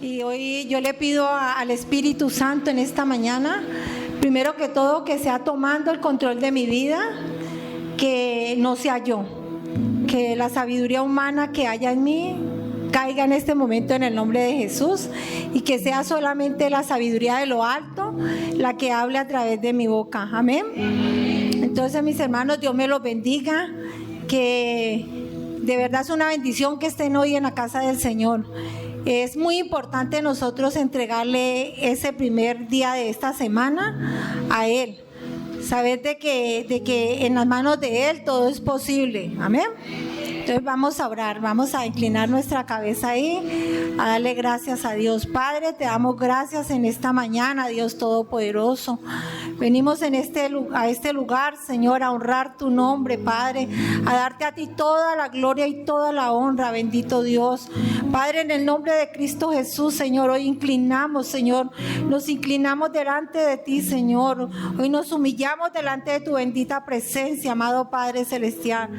Y hoy yo le pido al Espíritu Santo en esta mañana, primero que todo, que sea tomando el control de mi vida, que no sea yo, que la sabiduría humana que haya en mí caiga en este momento en el nombre de Jesús, y que sea solamente la sabiduría de lo alto la que hable a través de mi boca. Amén. Entonces, mis hermanos, Dios me los bendiga, que de verdad es una bendición que estén hoy en la casa del Señor. Es muy importante nosotros entregarle ese primer día de esta semana a Él. Saber de que en las manos de Él todo es posible. Amén. Entonces vamos a orar, vamos a inclinar nuestra cabeza ahí, a darle gracias a Dios. Padre, te damos gracias en esta mañana, Dios Todopoderoso. Venimos a este lugar, Señor, a honrar tu nombre, Padre, a darte a ti toda la gloria y toda la honra, bendito Dios. Padre, en el nombre de Cristo Jesús, Señor, hoy inclinamos, Señor, nos inclinamos delante de ti, Señor. Hoy nos humillamos delante de tu bendita presencia, amado Padre Celestial.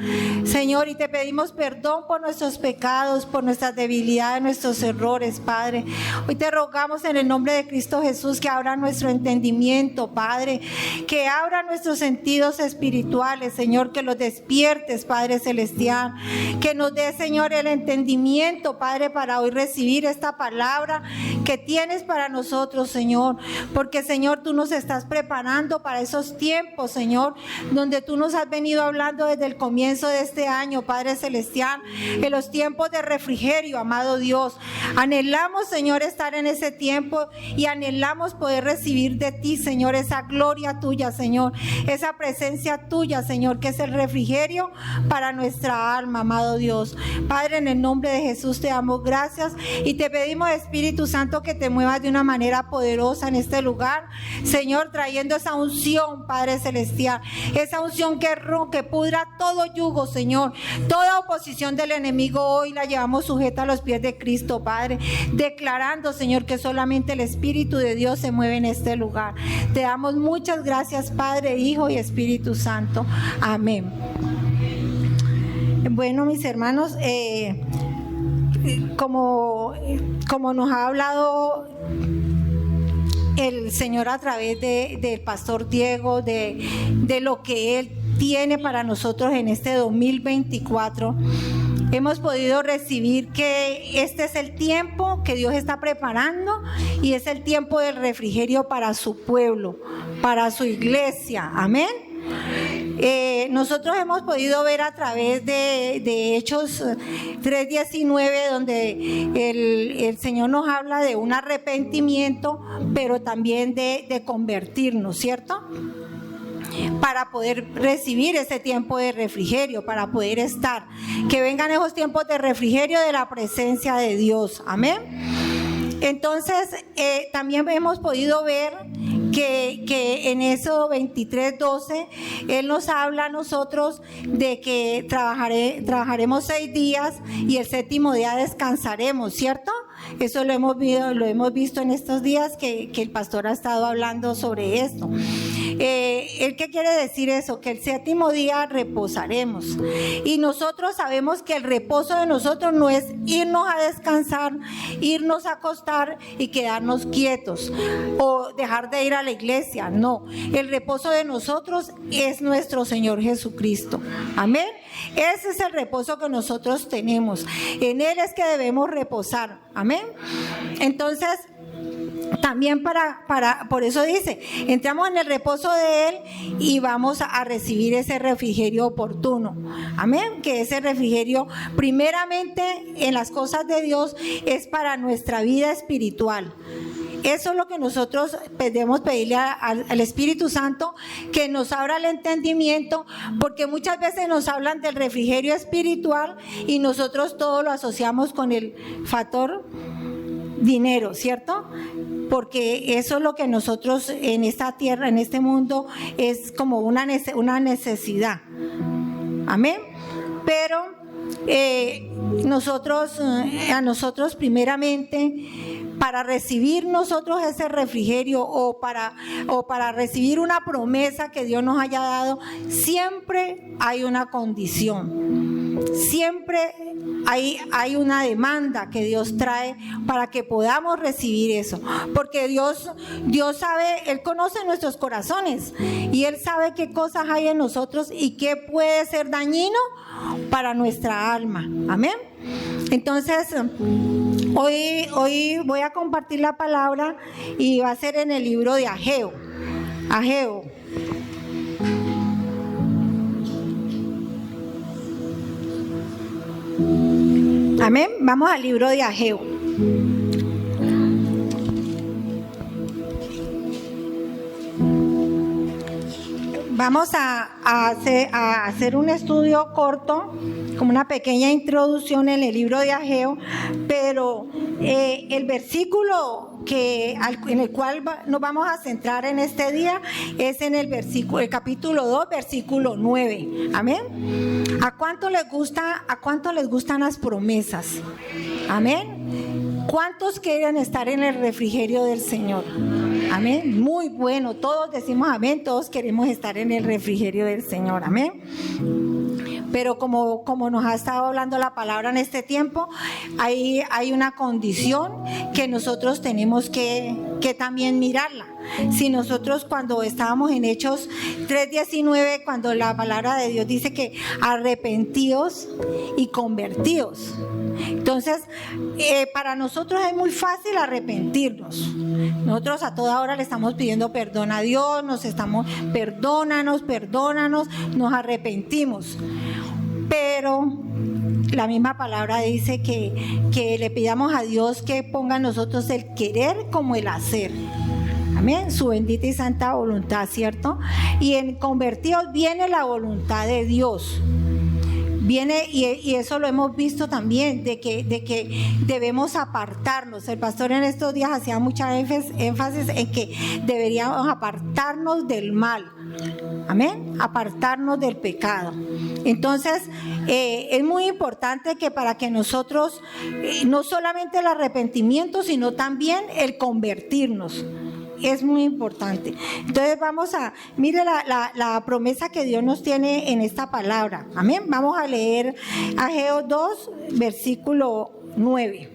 Señor, y te pedimos perdón por nuestros pecados, por nuestras debilidades, nuestros errores, Padre. Hoy te rogamos en el nombre de Cristo Jesús que abra nuestro entendimiento, Padre, que abra nuestros sentidos espirituales, Señor, que los despiertes, Padre Celestial, que nos dé, Señor, el entendimiento, Padre, para hoy recibir esta palabra que tienes para nosotros, Señor, porque, Señor, tú nos estás preparando para esos tiempos, Señor, donde tú nos has venido hablando desde el comienzo de este año, Padre Celestial, en los tiempos de refrigerio, amado Dios. Anhelamos, Señor, estar en ese tiempo y anhelamos poder recibir de ti, Señor, esa gloria tuya, Señor, esa presencia tuya, Señor, que es el refrigerio para nuestra alma, amado Dios. Padre, en el nombre de Jesús te damos gracias y te pedimos, Espíritu Santo, que te muevas de una manera poderosa en este lugar, Señor, trayendo esa unción, Padre Celestial, esa unción que pudra todo yugo, Señor, toda oposición del enemigo hoy la llevamos sujeta a los pies de Cristo, Padre, declarando, Señor, que solamente el Espíritu de Dios se mueve en este lugar. Te damos muchas gracias, Padre, Hijo y Espíritu Santo. Amén. Bueno, mis hermanos, como nos ha hablado el Señor a través del pastor Diego, de lo que Él tiene para nosotros en este 2024, hemos podido recibir que este es el tiempo que Dios está preparando y es el tiempo del refrigerio para su pueblo, para su iglesia. Amén. Nosotros hemos podido ver a través de Hechos 3:19, donde el Señor nos habla de un arrepentimiento, pero también de convertirnos, ¿cierto? Para poder recibir ese tiempo de refrigerio, para poder estar, que vengan esos tiempos de refrigerio de la presencia de Dios. Amén. Entonces, también hemos podido ver que en eso 23:12 Él nos habla a nosotros de que trabajaremos 6 días y el 7º día descansaremos, ¿cierto? Eso lo hemos visto en estos días que el pastor ha estado hablando sobre esto. ¿Qué quiere decir eso? Que el 7º día reposaremos. Y nosotros sabemos que el reposo de nosotros no es irnos a descansar, irnos a acostar y quedarnos quietos o dejar de ir a la iglesia. No, el reposo de nosotros es nuestro Señor Jesucristo. Amén. Ese es el reposo que nosotros tenemos. En Él es que debemos reposar. Amén. Entonces, también por eso dice, entramos en el reposo de Él y vamos a recibir ese refrigerio oportuno. Amén. Que ese refrigerio, primeramente en las cosas de Dios, es para nuestra vida espiritual. Eso es lo que nosotros debemos pedirle al Espíritu Santo, que nos abra el entendimiento, porque muchas veces nos hablan del refrigerio espiritual y nosotros todo lo asociamos con el factor dinero, ¿cierto? Porque eso es lo que nosotros en esta tierra, en este mundo, es como una necesidad. Amén. Pero a nosotros primeramente, para recibir nosotros ese refrigerio o para recibir una promesa que Dios nos haya dado, siempre hay una condición. siempre hay una demanda que Dios trae para que podamos recibir eso, porque Dios sabe, Él conoce nuestros corazones y Él sabe qué cosas hay en nosotros y qué puede ser dañino para nuestra alma. Amén. Entonces, hoy voy a compartir la palabra y va a ser en el libro de Ageo. Amén. Vamos al libro de Ageo. Vamos a hacer un estudio corto, como una pequeña introducción en el libro de Ageo, pero el versículo en el cual nos vamos a centrar en este día es en el capítulo 2, versículo 9. Amén. ¿A cuánto les gustan las promesas? Amén. ¿Cuántos quieren estar en el refrigerio del Señor? Amén. Muy bueno. Todos decimos amén. Todos queremos estar en el refrigerio del Señor. Amén. Pero como nos ha estado hablando la palabra en este tiempo, hay una condición que nosotros tenemos que también mirarla. Si nosotros, cuando estábamos en Hechos 3:19, cuando la palabra de Dios dice que arrepentíos y convertíos. Entonces, para nosotros es muy fácil arrepentirnos. Nosotros a toda hora le estamos pidiendo perdón a Dios, perdónanos, nos arrepentimos. Pero la misma palabra dice que le pidamos a Dios que ponga en nosotros el querer como el hacer. Amén, su bendita y santa voluntad, ¿cierto? Y en convertidos viene la voluntad de Dios. Viene, y eso lo hemos visto también, de que debemos apartarnos. El pastor en estos días hacía mucha énfasis en que deberíamos apartarnos del mal. Amén, apartarnos del pecado. Entonces, es muy importante que para que nosotros, no solamente el arrepentimiento, sino también el convertirnos. Es muy importante. Entonces mire la promesa que Dios nos tiene en esta palabra. Amén. Vamos a leer Ageo 2, versículo 9.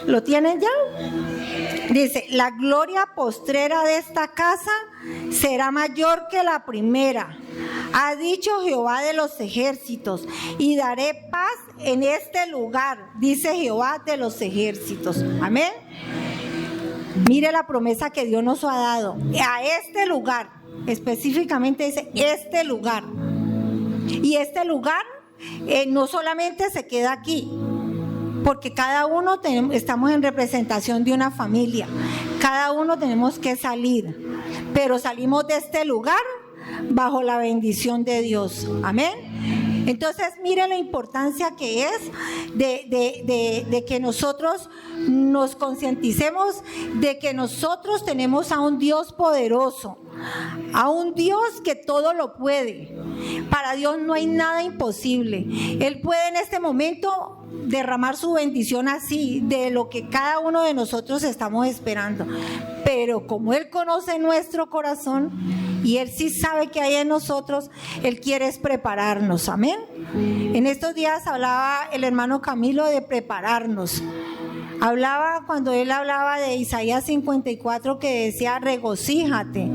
¿Lo tienen ya? Dice: la gloria postrera de esta casa será mayor que la primera, ha dicho Jehová de los ejércitos, y daré paz en este lugar, dice Jehová de los ejércitos. Amén. Mire la promesa que Dios nos ha dado a este lugar, específicamente dice este lugar. Y este lugar no solamente se queda aquí, porque cada uno estamos en representación de una familia, cada uno tenemos que salir, pero salimos de este lugar bajo la bendición de Dios. Amén. Entonces, mire la importancia que es de que nosotros nos concienticemos de que nosotros tenemos a un Dios poderoso, a un Dios que todo lo puede. Para Dios no hay nada imposible. Él puede en este momento derramar su bendición así, de lo que cada uno de nosotros estamos esperando. Pero como Él conoce nuestro corazón y Él sí sabe que hay en nosotros, Él quiere es prepararnos. Amén. En estos días hablaba el hermano Camilo de prepararnos. Cuando él hablaba de Isaías 54, que decía regocíjate.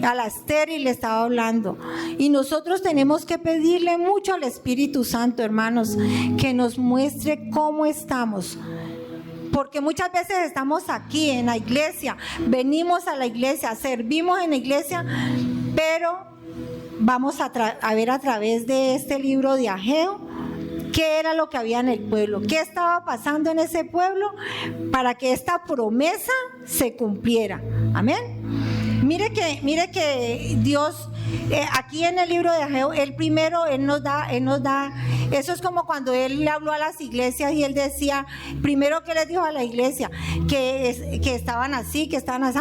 A la estéril le estaba hablando. Y nosotros tenemos que pedirle mucho al Espíritu Santo, hermanos, que nos muestre cómo estamos. Porque muchas veces estamos aquí en la iglesia, venimos a la iglesia, servimos en la iglesia, pero vamos a ver a través de este libro de Ageo qué era lo que había en el pueblo, qué estaba pasando en ese pueblo para que esta promesa se cumpliera. Amén. Mire que Dios, aquí en el libro de Ageo, Él nos da, eso es como cuando Él le habló a las iglesias y Él decía, primero que les dijo a la iglesia, que estaban así, que estaban así,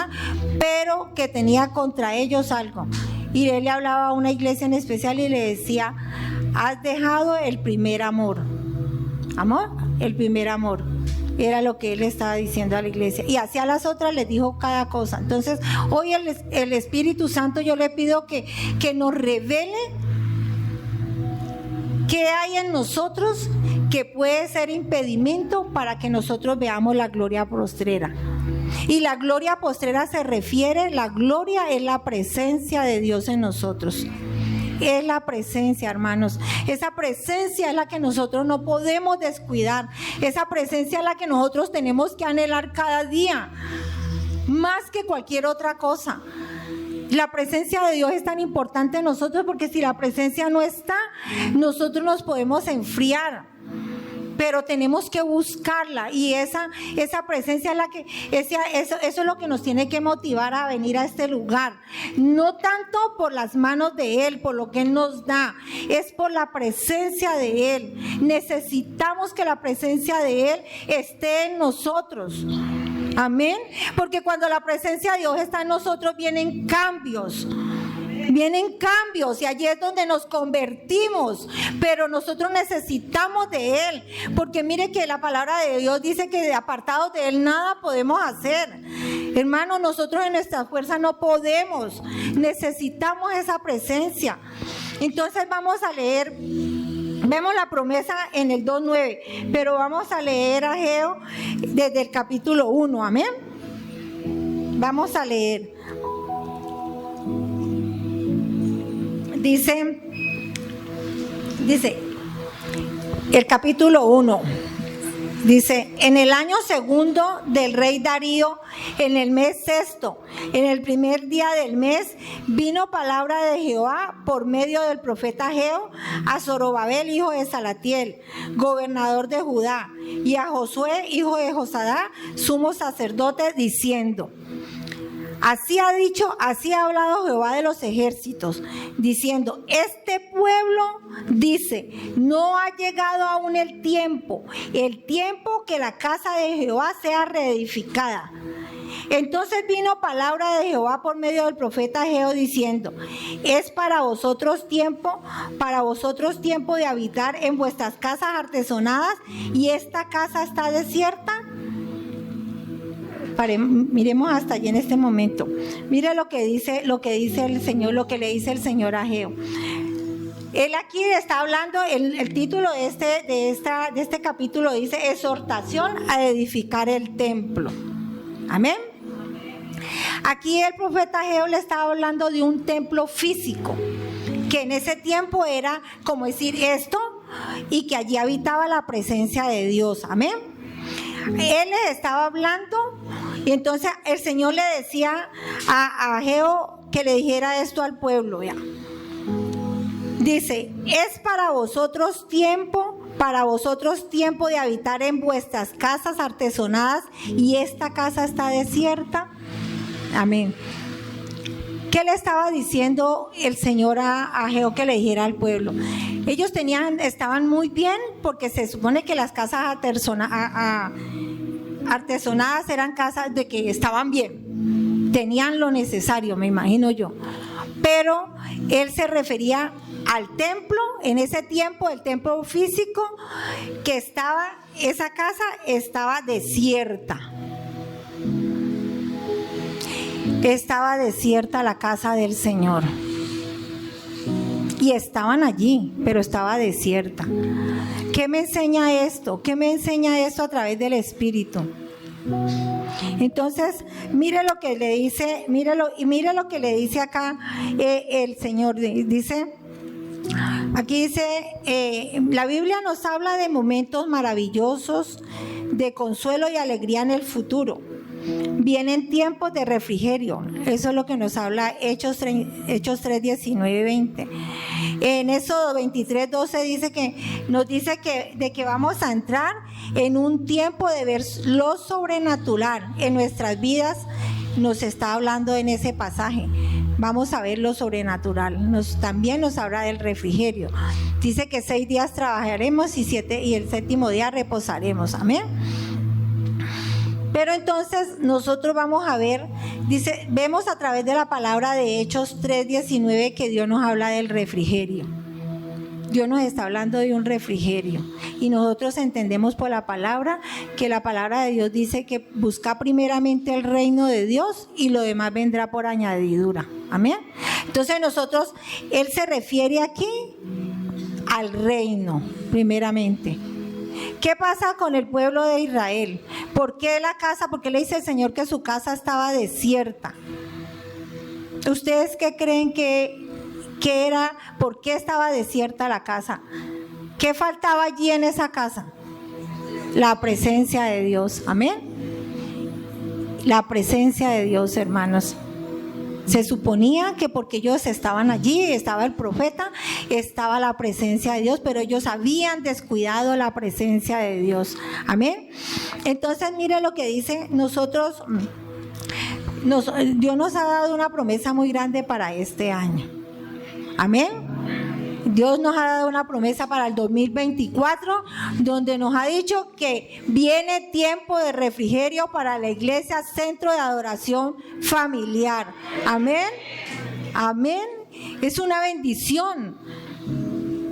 pero que tenía contra ellos algo. Y Él le hablaba a una iglesia en especial y le decía, has dejado el primer amor. ¿Amor? El primer amor. Era lo que Él estaba diciendo a la iglesia. Y hacia las otras les dijo cada cosa. Entonces, hoy el Espíritu Santo yo le pido que nos revele ¿Qué hay en nosotros que puede ser impedimento para que nosotros veamos la gloria postrera? Y la gloria postrera se refiere, la gloria es la presencia de Dios en nosotros. Es la presencia, hermanos. Esa presencia es la que nosotros no podemos descuidar. Esa presencia es la que nosotros tenemos que anhelar cada día, más que cualquier otra cosa. La presencia de Dios es tan importante en nosotros, porque si la presencia no está, nosotros nos podemos enfriar. Pero tenemos que buscarla, y esa presencia es la que, eso es lo que nos tiene que motivar a venir a este lugar. No tanto por las manos de Él, por lo que Él nos da, es por la presencia de Él. Necesitamos que la presencia de Él esté en nosotros. Amén. Porque cuando la presencia de Dios está en nosotros, vienen cambios. Y allí es donde nos convertimos, pero nosotros necesitamos de Él, porque mire que la palabra de Dios dice que apartados de Él nada podemos hacer. Hermanos, nosotros en nuestra fuerza no podemos, necesitamos esa presencia. Entonces vamos a leer, vemos la promesa en el 2:9, pero vamos a leer a Ageo desde el capítulo 1, amén. Vamos a leer. Dice el capítulo 1, dice: en el año segundo del rey Darío, en el mes sexto, en el primer día del mes, vino palabra de Jehová por medio del profeta Ageo a Zorobabel, hijo de Salatiel, gobernador de Judá, y a Josué, hijo de Josadá, sumo sacerdote, diciendo: así ha dicho, así ha hablado Jehová de los ejércitos, diciendo: este pueblo dice, no ha llegado aún el tiempo que la casa de Jehová sea reedificada. Entonces vino palabra de Jehová por medio del profeta Ageo diciendo: es para vosotros tiempo de habitar en vuestras casas artesonadas, y esta casa está desierta. Miremos hasta allí en este momento. Mire lo que dice el Señor, lo que le dice el Señor a Ageo. Él aquí está hablando, el título de este capítulo dice: exhortación a edificar el templo. Amén. Aquí el profeta Ageo le estaba hablando de un templo físico, que en ese tiempo era como decir esto, y que allí habitaba la presencia de Dios. Amén. Él les estaba hablando, y entonces el Señor le decía a Ageo que le dijera esto al pueblo. Ya. Dice: es para vosotros tiempo de habitar en vuestras casas artesonadas, y esta casa está desierta. Amén. ¿Qué le estaba diciendo el Señor a Ageo que le dijera al pueblo? Ellos estaban muy bien, porque se supone que las casas artesonadas eran casas de que estaban bien, tenían lo necesario, me imagino yo. Pero él se refería al templo, en ese tiempo, el templo físico, que esa casa estaba desierta. Estaba desierta la casa del Señor. Y estaban allí, pero estaba desierta. ¿Qué me enseña esto? ¿Qué me enseña esto a través del Espíritu? Entonces, mire lo que le dice, mire lo que le dice acá el Señor. Dice, aquí dice, la Biblia nos habla de momentos maravillosos, de consuelo y alegría en el futuro. Vienen tiempos de refrigerio. Eso es lo que nos habla Hechos 3, 19, 20. En Éxodo 23, 12 nos dice que vamos a entrar en un tiempo de ver lo sobrenatural en nuestras vidas. Nos está hablando en ese pasaje. Vamos a ver lo sobrenatural. También nos habla del refrigerio. Dice que 6 días trabajaremos y el 7º día reposaremos. Amén. Pero entonces nosotros vamos a ver, vemos a través de la palabra de Hechos 3:19 que Dios nos habla del refrigerio. Dios nos está hablando de un refrigerio, y nosotros entendemos por la palabra que la palabra de Dios dice que busca primeramente el reino de Dios y lo demás vendrá por añadidura. Amén. Entonces él se refiere aquí al reino, primeramente. ¿Qué pasa con el pueblo de Israel? ¿Por qué le dice el Señor que su casa estaba desierta? ¿Ustedes qué creen que era? ¿Por qué estaba desierta la casa? ¿Qué faltaba allí en esa casa? La presencia de Dios. Amén. La presencia de Dios, hermanos. Se suponía que porque ellos estaban allí, estaba el profeta, estaba la presencia de Dios, pero ellos habían descuidado la presencia de Dios. Amén. Entonces, mire lo que dice, Dios nos ha dado una promesa muy grande para este año. Amén. Dios nos ha dado una promesa para el 2024, donde nos ha dicho que viene tiempo de refrigerio para la iglesia, centro de adoración familiar. Amén. Amén. Es una bendición.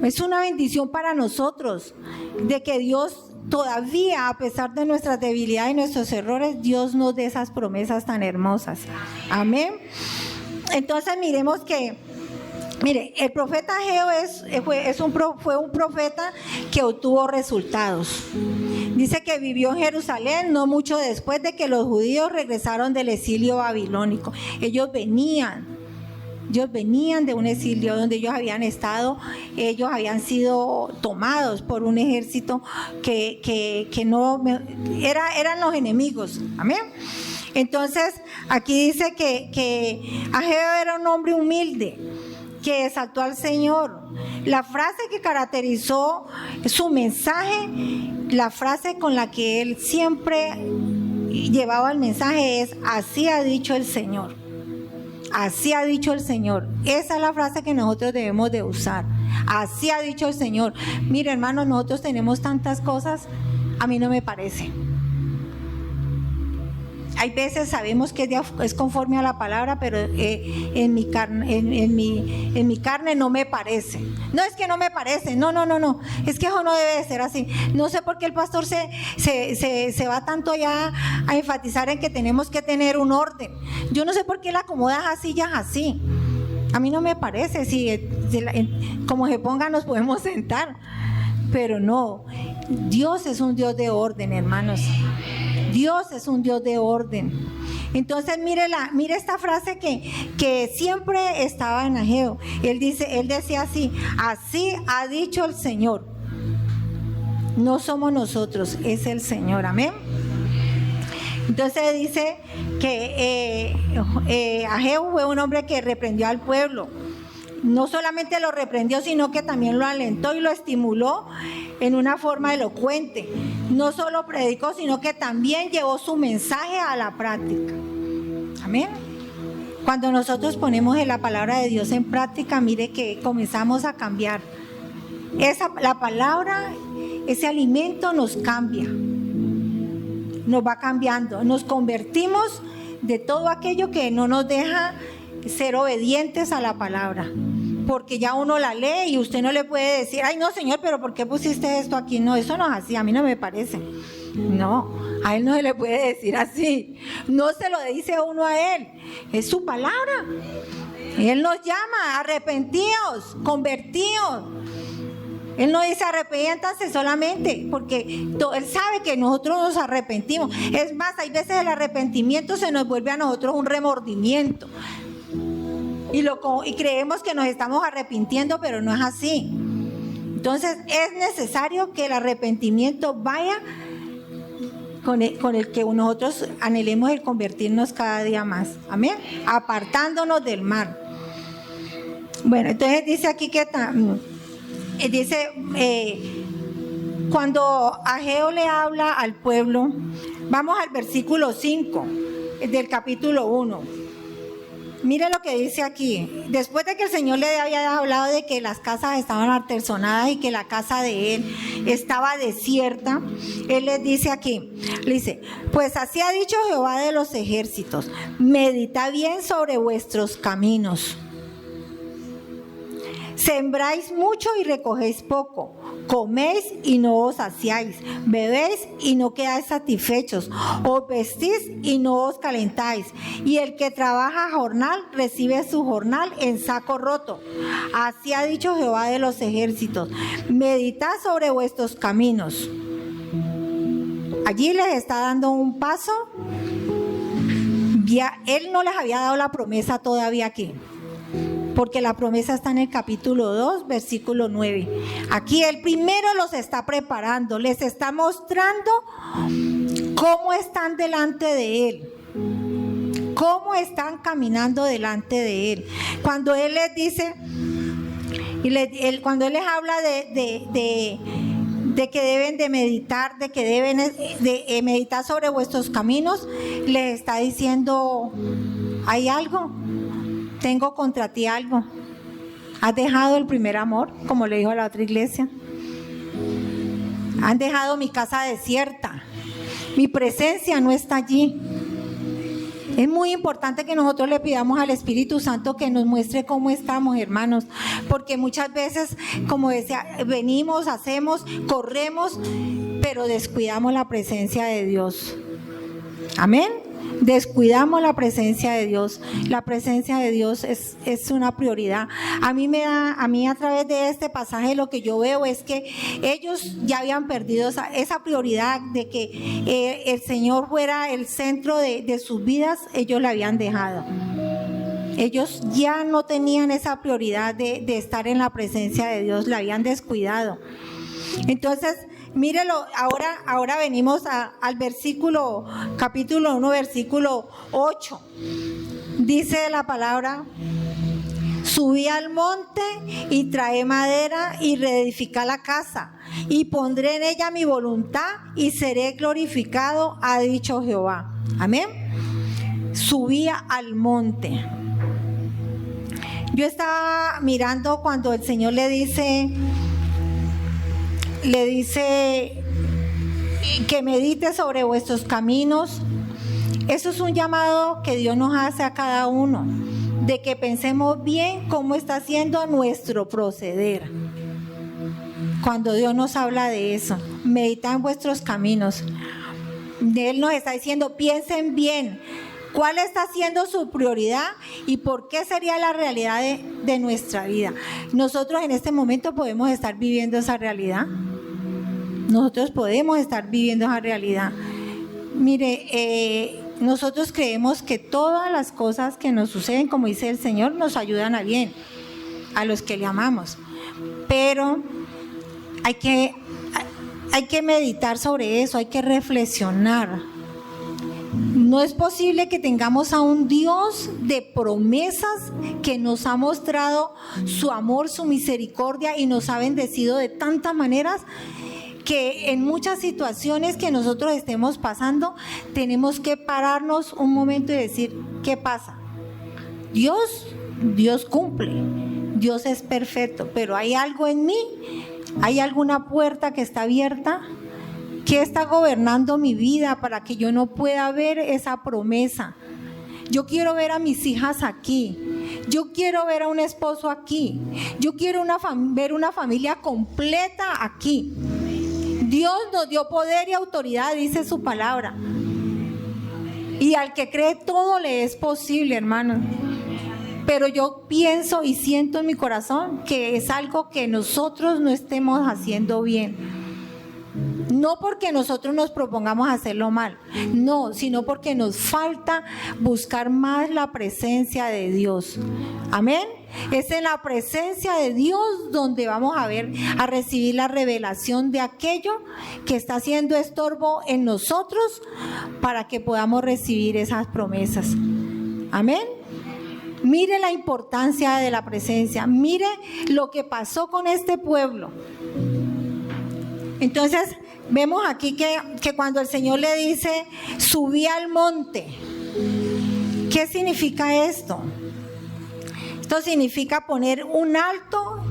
Es una bendición para nosotros, de que Dios todavía, a pesar de nuestras debilidades y nuestros errores, Dios nos dé esas promesas tan hermosas. Amén. Entonces miremos que, mire, el profeta Ageo fue un profeta que obtuvo resultados. Dice que vivió en Jerusalén no mucho después de que los judíos regresaron del exilio babilónico. Ellos venían de un exilio donde ellos habían estado, ellos habían sido tomados por un ejército que no eran los enemigos. Amén. Entonces, aquí dice que Ageo era un hombre humilde, que exaltó al Señor. La frase que caracterizó su mensaje, la frase con la que él siempre llevaba el mensaje es: así ha dicho el Señor. Así ha dicho el Señor. Esa es la frase que nosotros debemos de usar. Así ha dicho el Señor. Mire, hermanos, nosotros tenemos tantas cosas, a mí no me parece. Hay veces sabemos que es conforme a la palabra, pero en mi carne no me parece. No es que no me parece, no. Es que eso no debe de ser así. No sé por qué el pastor se va tanto allá a enfatizar en que tenemos que tener un orden. Yo no sé por qué él acomoda las sillas así. A mí no me parece. Si como se ponga nos podemos sentar. Pero no, Dios es un Dios de orden, hermanos. Dios es un Dios de orden. Entonces mire esta frase que siempre estaba en Ageo. Él decía así: así ha dicho el Señor. No somos nosotros, es el Señor. Amén. Entonces dice que Ageo fue un hombre que reprendió al pueblo. No solamente lo reprendió, sino que también lo alentó y lo estimuló en una forma elocuente. No solo predicó, sino que también llevó su mensaje a la práctica. Amén. Cuando nosotros ponemos la palabra de Dios en práctica, mire que comenzamos a cambiar. La palabra, ese alimento nos cambia, nos va cambiando, nos convertimos de todo aquello que no nos deja ser obedientes a la palabra, porque ya uno la lee y usted no le puede decir: ay no, Señor, pero ¿por qué pusiste esto aquí? No, eso no es así, a mí no me parece. No, a él no se le puede decir así, no se lo dice uno a él, es su palabra. Él nos llama: arrepentíos, convertíos. Él no dice arrepiéntanse solamente, porque Él sabe que nosotros nos arrepentimos. Es más, hay veces el arrepentimiento se nos vuelve a nosotros un remordimiento. Y creemos que nos estamos arrepintiendo, pero no es así. Entonces es necesario que el arrepentimiento vaya con el que nosotros anhelemos el convertirnos cada día más. Amén. Apartándonos del mal. Bueno, entonces dice aquí que cuando Ageo le habla al pueblo, vamos al versículo 5 del capítulo 1. Mire lo que dice aquí. Después de que el Señor le había hablado de que las casas estaban artesonadas y que la casa de él estaba desierta, él les dice aquí, le dice: pues así ha dicho Jehová de los ejércitos, meditad bien sobre vuestros caminos. Sembráis mucho y recogéis poco, Coméis y no os saciáis, bebéis y no quedáis satisfechos, os vestís y no os calentáis. Y el que trabaja jornal recibe su jornal en saco roto. Así ha dicho Jehová de los ejércitos. Meditad sobre vuestros caminos. Allí les está dando un paso. Él no les había dado la promesa todavía aquí, porque la promesa está en el capítulo 2, versículo 9. Aquí él primero los está preparando, les está mostrando cómo están delante de él, cómo están caminando delante de él. Cuando él les dice, cuando él les habla de que deben de meditar, de que deben de meditar sobre vuestros caminos, les está diciendo, hay algo, tengo contra ti algo. ¿Has dejado el primer amor, como le dijo a la otra iglesia? Han dejado mi casa desierta, mi presencia no está allí. Es muy importante que nosotros le pidamos al Espíritu Santo que nos muestre cómo estamos, hermanos, porque muchas veces, como decía, venimos, hacemos, corremos, pero descuidamos la presencia de Dios. Amén. Descuidamos la presencia de Dios. La presencia de Dios es una prioridad. A mí a través de este pasaje lo que yo veo es que ellos ya habían perdido esa prioridad de que el Señor fuera el centro de sus vidas. Ellos la habían dejado. Ellos ya no tenían esa prioridad de estar en la presencia de Dios, la habían descuidado. Entonces, mírelo, ahora venimos al versículo, capítulo 1, versículo 8. Dice la palabra: subí al monte y traé madera y reedificé la casa, y pondré en ella mi voluntad y seré glorificado, ha dicho Jehová. Amén. Subía al monte. Yo estaba mirando cuando el Señor le dice que medite sobre vuestros caminos. Eso es un llamado que Dios nos hace a cada uno, de que pensemos bien cómo está siendo nuestro proceder. Cuando Dios nos habla de eso, medita en vuestros caminos. Él nos está diciendo, piensen bien cuál está siendo su prioridad y por qué sería la realidad de nuestra vida. Nosotros en este momento podemos estar viviendo esa realidad. Nosotros podemos estar viviendo esa realidad. Mire, nosotros creemos que todas las cosas que nos suceden, como dice el Señor, nos ayudan a bien, a los que le amamos. Pero hay que meditar sobre eso, hay que reflexionar. No es posible que tengamos a un Dios de promesas que nos ha mostrado su amor, su misericordia y nos ha bendecido de tantas maneras, que en muchas situaciones que nosotros estemos pasando tenemos que pararnos un momento y decir, ¿qué pasa? Dios cumple, Dios es perfecto, pero hay algo en mí, hay alguna puerta que está abierta, que está gobernando mi vida para que yo no pueda ver esa promesa. Yo quiero ver a mis hijas aquí, yo quiero ver a un esposo aquí, yo quiero ver una familia completa aquí. Dios nos dio poder y autoridad, dice su palabra. Y al que cree todo le es posible, hermano. Pero yo pienso y siento en mi corazón que es algo que nosotros no estemos haciendo bien. No porque nosotros nos propongamos hacerlo mal, no, sino porque nos falta buscar más la presencia de Dios. Amén. Es en la presencia de Dios donde vamos a recibir la revelación de aquello que está haciendo estorbo en nosotros para que podamos recibir esas promesas. Amén. Mire la importancia de la presencia, mire lo que pasó con este pueblo. Entonces, vemos aquí que cuando el Señor le dice, subí al monte, ¿qué significa esto? Esto significa poner un alto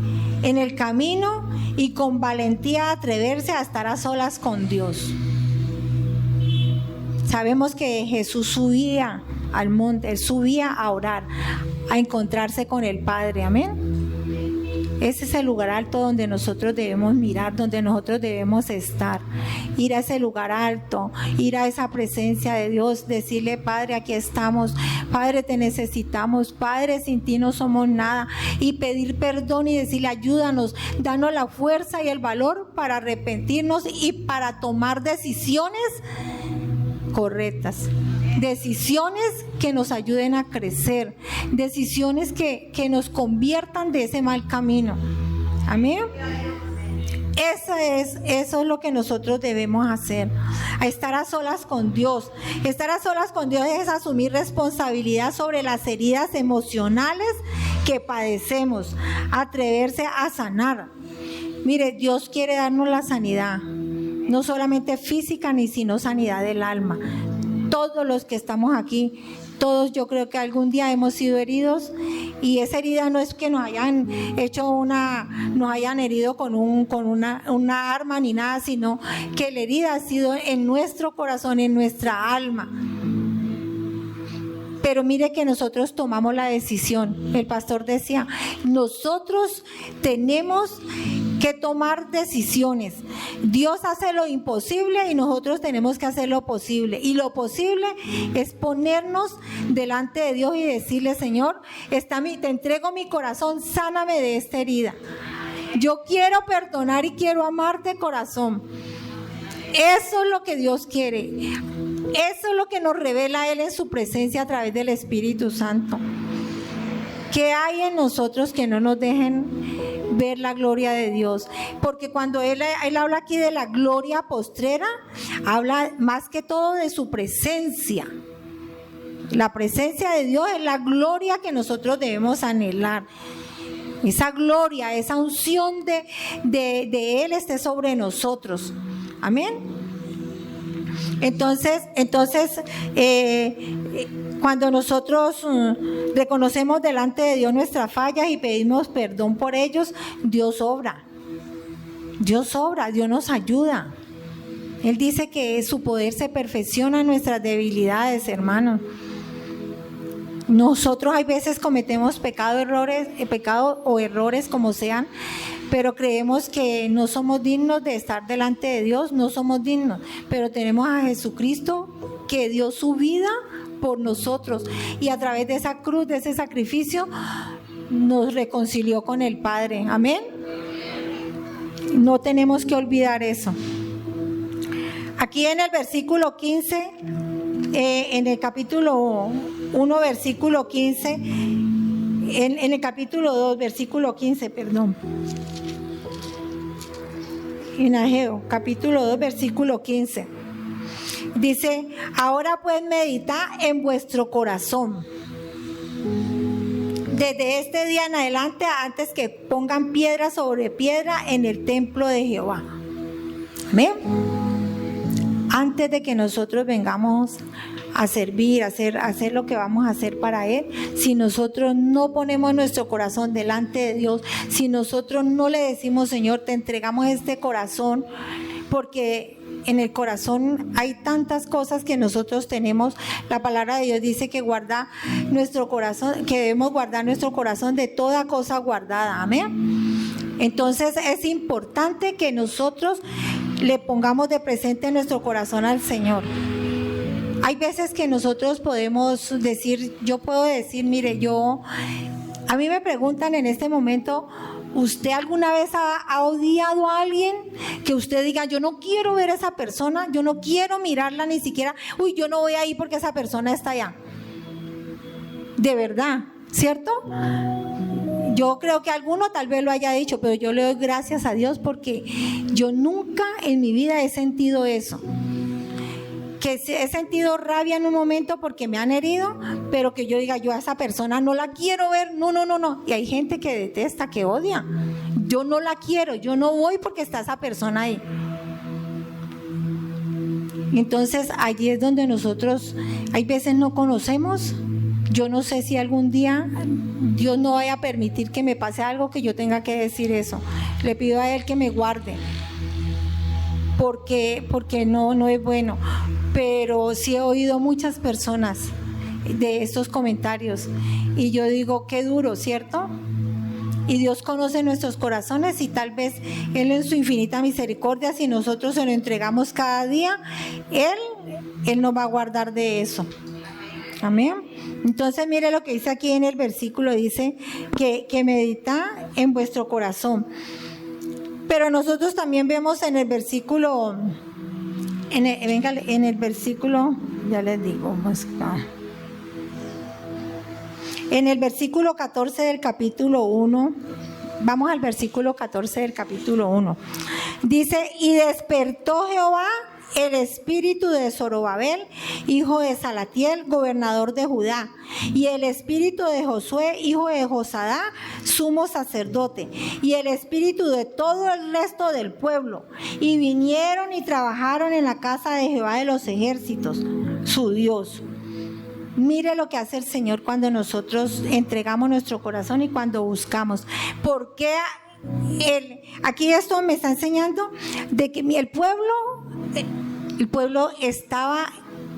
en el camino y con valentía atreverse a estar a solas con Dios. Sabemos que Jesús subía al monte, Él subía a orar, a encontrarse con el Padre, amén. Ese es el lugar alto donde nosotros debemos mirar, donde nosotros debemos estar. Ir a ese lugar alto, ir a esa presencia de Dios, decirle: Padre, aquí estamos, Padre, te necesitamos, Padre, sin ti no somos nada, y pedir perdón y decirle: ayúdanos, danos la fuerza y el valor para arrepentirnos y para tomar decisiones correctas. Decisiones que nos ayuden a crecer, decisiones que nos conviertan de ese mal camino. Amén. Eso es lo que nosotros debemos hacer. A estar a solas con Dios. Estar a solas con Dios es asumir responsabilidad sobre las heridas emocionales que padecemos, atreverse a sanar. Mire, Dios quiere darnos la sanidad, no solamente física, ni sino sanidad del alma. Todos los que estamos aquí, todos, yo creo que algún día hemos sido heridos, y esa herida no es que nos hayan herido con una arma ni nada, sino que la herida ha sido en nuestro corazón, en nuestra alma. Pero mire que nosotros tomamos la decisión. El pastor decía: nosotros tenemos que tomar decisiones. Dios hace lo imposible y nosotros tenemos que hacer lo posible. Y lo posible es ponernos delante de Dios y decirle: Señor, te entrego mi corazón, sáname de esta herida. Yo quiero perdonar y quiero amarte, corazón. Eso es lo que Dios quiere. Eso es lo que nos revela Él en su presencia a través del Espíritu Santo. ¿Qué hay en nosotros que no nos dejen ver la gloria de Dios? Porque cuando Él habla aquí de la gloria postrera, habla más que todo de su presencia. La presencia de Dios es la gloria que nosotros debemos anhelar. Esa gloria, esa unción de Él esté sobre nosotros. Amén. Entonces, cuando nosotros reconocemos delante de Dios nuestras fallas y pedimos perdón por ellos, Dios obra. Dios obra, Dios nos ayuda. Él dice que su poder se perfecciona en nuestras debilidades, hermanos. Nosotros hay veces cometemos pecado o errores como sean, pero creemos que no somos dignos de estar delante de Dios, no somos dignos, pero tenemos a Jesucristo que dio su vida por nosotros, y a través de esa cruz, de ese sacrificio, nos reconcilió con el Padre. Amén. No tenemos que olvidar eso. Aquí en el versículo 15, en el capítulo 1, versículo 15, en el capítulo 2, versículo 15, perdón. En Ageo, capítulo 2, versículo 15. Dice: ahora pues meditad en vuestro corazón desde este día en adelante, antes que pongan piedra sobre piedra en el templo de Jehová. Amén. Antes de que nosotros vengamos a servir, a hacer lo que vamos a hacer para Él, si nosotros no ponemos nuestro corazón delante de Dios, si nosotros no le decimos: Señor, te entregamos este corazón, porque en el corazón hay tantas cosas que nosotros tenemos. La palabra de Dios dice que guarda nuestro corazón, que debemos guardar nuestro corazón de toda cosa guardada. Amén. Entonces es importante que nosotros le pongamos de presente nuestro corazón al Señor. Hay veces que nosotros podemos decir, yo puedo decir, mire, a mí me preguntan en este momento: ¿usted alguna vez ha odiado a alguien? Que usted diga: yo no quiero ver a esa persona, yo no quiero mirarla ni siquiera, yo no voy ahí porque esa persona está allá. De verdad, ¿cierto? Yo creo que alguno tal vez lo haya dicho, pero yo le doy gracias a Dios porque yo nunca en mi vida he sentido eso. Que he sentido rabia en un momento porque me han herido, pero que yo diga: yo a esa persona no la quiero ver, no. Y hay gente que detesta, que odia. Yo no la quiero, yo no voy porque está esa persona ahí. Entonces allí es donde nosotros hay veces no conocemos. Yo no sé si algún día Dios no vaya a permitir que me pase algo que yo tenga que decir eso. Le pido a Él que me guarde, porque no es bueno. Pero sí he oído muchas personas de estos comentarios y yo digo: qué duro, ¿cierto? Y Dios conoce nuestros corazones y tal vez Él en su infinita misericordia, si nosotros se lo entregamos cada día, Él nos va a guardar de eso. Amén. Entonces mire lo que dice aquí en el versículo, dice que medita en vuestro corazón. Pero nosotros también vemos en el versículo, en el versículo, ya les digo, en el versículo 14 del capítulo 1, vamos al versículo 14 del capítulo 1, dice: y despertó Jehová el espíritu de Zorobabel, hijo de Salatiel, gobernador de Judá, y el espíritu de Josué, hijo de Josadá, sumo sacerdote, y el espíritu de todo el resto del pueblo, y vinieron y trabajaron en la casa de Jehová de los ejércitos, su Dios. Mire lo que hace el Señor cuando nosotros entregamos nuestro corazón y cuando buscamos. Porque aquí esto me está enseñando de que el pueblo estaba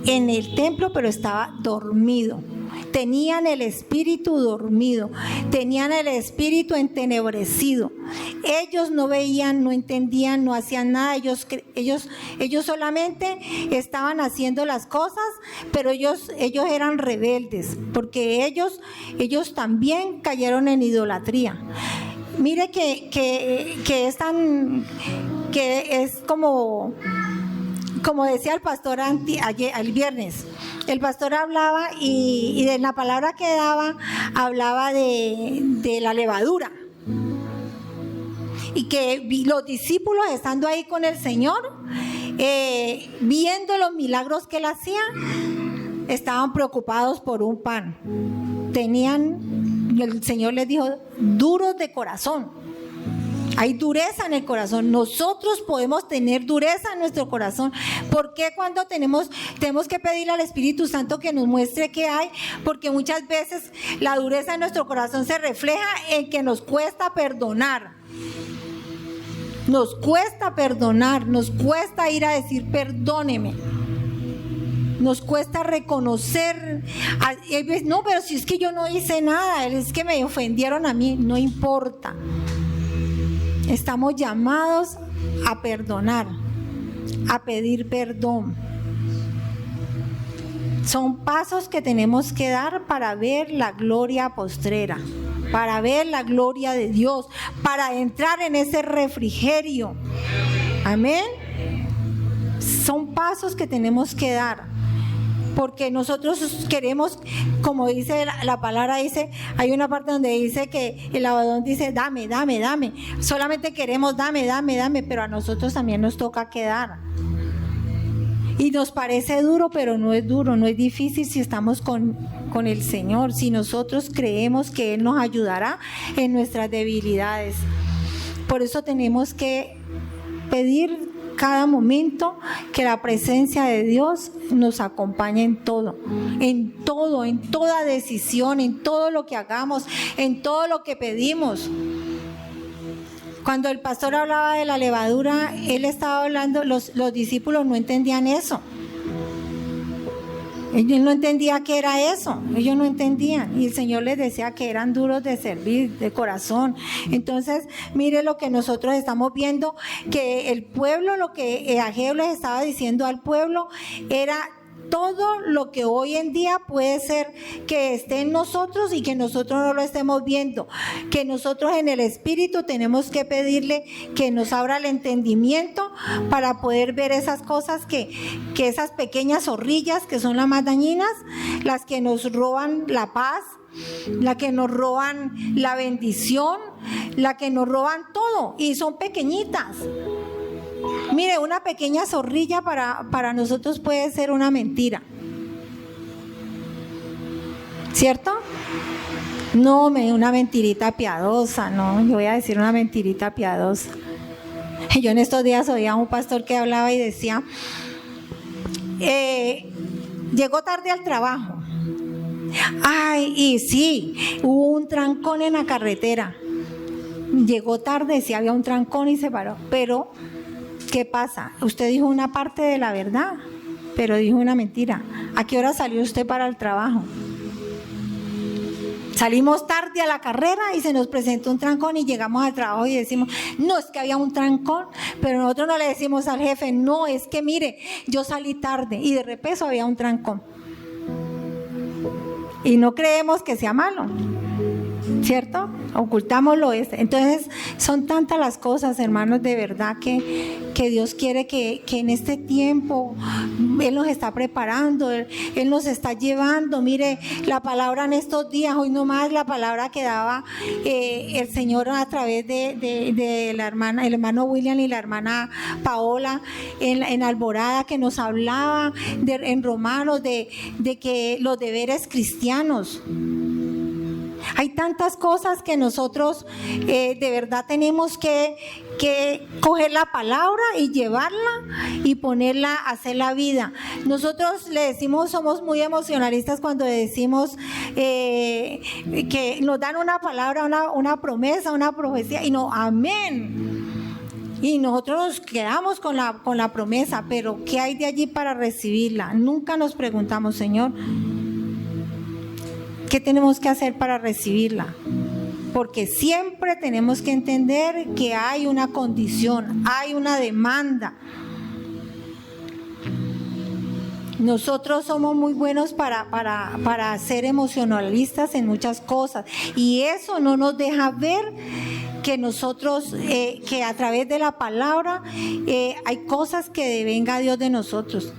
en el templo, pero estaba dormido. Tenían el espíritu dormido, tenían el espíritu entenebrecido. Ellos no veían, no entendían, no hacían nada. Ellos solamente estaban haciendo las cosas, pero ellos eran rebeldes, porque ellos también cayeron en idolatría. Mire que es como decía el pastor el viernes. El pastor hablaba y de la palabra que daba, hablaba de la levadura. Y que los discípulos, estando ahí con el Señor, viendo los milagros que Él hacía, estaban preocupados por un pan. El Señor les dijo, duros de corazón. Hay dureza en el corazón. Nosotros podemos tener dureza en nuestro corazón. ¿Por qué cuando tenemos que pedirle al Espíritu Santo que nos muestre qué hay? Porque muchas veces la dureza en nuestro corazón se refleja en que nos cuesta perdonar. Nos cuesta perdonar, nos cuesta ir a decir perdóneme. Nos cuesta reconocer, no, pero si es que yo no hice nada, es que me ofendieron a mí, no importa. Estamos llamados a perdonar, a pedir perdón. Son pasos que tenemos que dar para ver la gloria postrera, para ver la gloria de Dios, para entrar en ese refrigerio. Amén. Son pasos que tenemos que dar. Porque nosotros queremos, como dice la palabra, hay una parte donde dice que el lavador dice, dame, solamente queremos dame, pero a nosotros también nos toca quedar. Y nos parece duro, pero no es duro, no es difícil si estamos con el Señor, si nosotros creemos que Él nos ayudará en nuestras debilidades. Por eso tenemos que pedir cada momento que la presencia de Dios nos acompañe en todo, en toda decisión, en todo lo que hagamos, en todo lo que pedimos. Cuando el pastor hablaba de la levadura, él estaba hablando, los discípulos no entendían eso. Ellos no entendían qué era eso, ellos no entendían, y el Señor les decía que eran duros de servir, de corazón. Entonces, mire lo que nosotros estamos viendo, que el pueblo, lo que Ageo les estaba diciendo al pueblo, era todo lo que hoy en día puede ser que esté en nosotros y que nosotros no lo estemos viendo, que nosotros en el Espíritu tenemos que pedirle que nos abra el entendimiento para poder ver esas cosas que esas pequeñas zorrillas que son las más dañinas, las que nos roban la paz, las que nos roban la bendición, las que nos roban todo, y son pequeñitas. Mire, una pequeña zorrilla para nosotros puede ser una mentira, ¿cierto? No, una mentirita piadosa, no, yo voy a decir una mentirita piadosa. Yo en estos días oía a un pastor que hablaba y decía, llegó tarde al trabajo. Ay, y sí, hubo un trancón en la carretera. Llegó tarde, sí había un trancón y se paró, pero ¿qué pasa? Usted dijo una parte de la verdad, pero dijo una mentira. ¿A qué hora salió usted para el trabajo? Salimos tarde a la carrera y se nos presentó un trancón y llegamos al trabajo y decimos, no, es que había un trancón, pero nosotros no le decimos al jefe, no, es que mire, yo salí tarde y de repente había un trancón. Y no creemos que sea malo, ¿cierto? Ocultámoslo. Entonces son tantas las cosas, hermanos, de verdad que Dios quiere que en este tiempo Él nos está preparando, Él nos está llevando. Mire, la palabra en estos días, hoy nomás la palabra que daba el Señor a través de la hermana, el hermano William y la hermana Paola en Alborada, que nos hablaba en Romanos de que los deberes cristianos. Hay tantas cosas que nosotros de verdad tenemos que coger la palabra y llevarla y ponerla a hacer la vida. Nosotros le decimos, somos muy emocionalistas cuando decimos que nos dan una palabra, una promesa, una profecía y no, amén. Y nosotros nos quedamos con la promesa, pero ¿qué hay de allí para recibirla? Nunca nos preguntamos, Señor, ¿qué tenemos que hacer para recibirla? Porque siempre tenemos que entender que hay una condición, hay una demanda. Nosotros somos muy buenos para ser emocionalistas en muchas cosas y eso no nos deja ver que nosotros, que a través de la palabra hay cosas que devenga Dios de nosotros.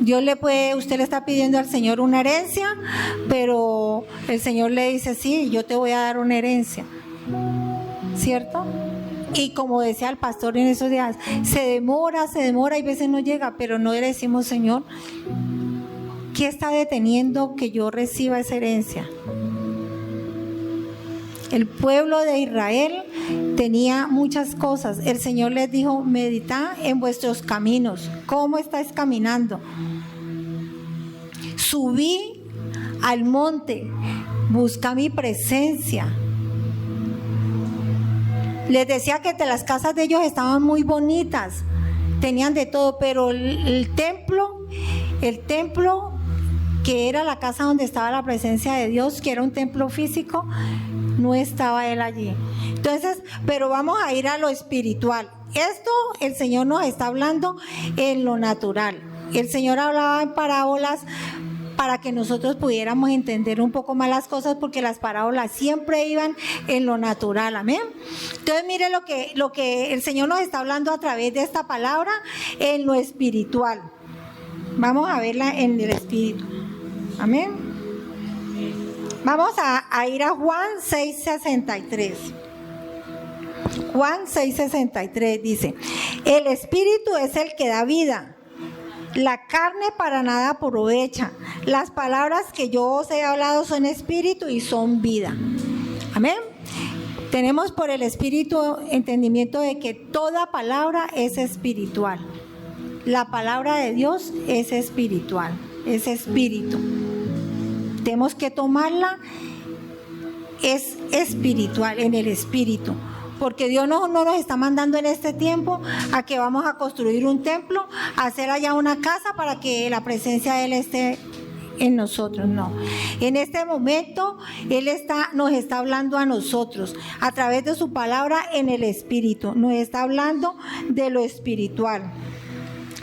Usted le está pidiendo al Señor una herencia, pero el Señor le dice, sí, yo te voy a dar una herencia, ¿cierto? Y como decía el pastor en esos días, se demora y a veces no llega, pero no le decimos, Señor, ¿qué está deteniendo que yo reciba esa herencia? El pueblo de Israel tenía muchas cosas. El Señor les dijo, meditad en vuestros caminos. ¿Cómo estáis caminando? Subí al monte, busca mi presencia. Les decía que las casas de ellos estaban muy bonitas, tenían de todo, pero el templo que era la casa donde estaba la presencia de Dios, que era un templo físico, no estaba Él allí. Entonces, pero vamos a ir a lo espiritual. Esto el Señor nos está hablando en lo natural. El Señor hablaba en parábolas para que nosotros pudiéramos entender un poco más las cosas, porque las parábolas siempre iban en lo natural, amén. Entonces mire lo que el Señor nos está hablando a través de esta palabra en lo espiritual. Vamos a verla en el espíritu, amén. Vamos a ir a Juan 6:63. Juan 6:63 dice, el espíritu es el que da vida, la carne para nada aprovecha. Las palabras que yo os he hablado son espíritu y son vida. Amén. Tenemos por el espíritu entendimiento de que toda palabra es espiritual. La palabra de Dios es espiritual, es espíritu. Tenemos que tomarla, es espiritual, en el espíritu. Porque Dios no nos está mandando en este tiempo a que vamos a construir un templo, a hacer allá una casa para que la presencia de Él esté en nosotros, no. En este momento Él nos está hablando a nosotros a través de su palabra en el espíritu, nos está hablando de lo espiritual.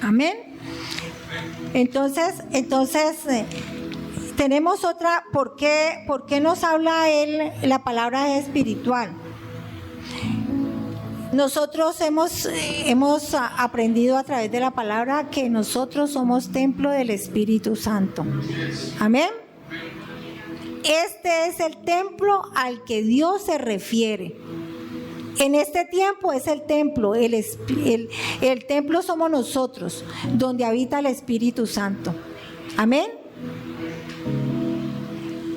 Amén. Entonces tenemos otra. ¿Por qué nos habla Él? La palabra es espiritual. Nosotros hemos aprendido a través de la palabra que nosotros somos templo del Espíritu Santo. Amén. Este es el templo al que Dios se refiere. En este tiempo es el templo, el templo somos nosotros, donde habita el Espíritu Santo. Amén.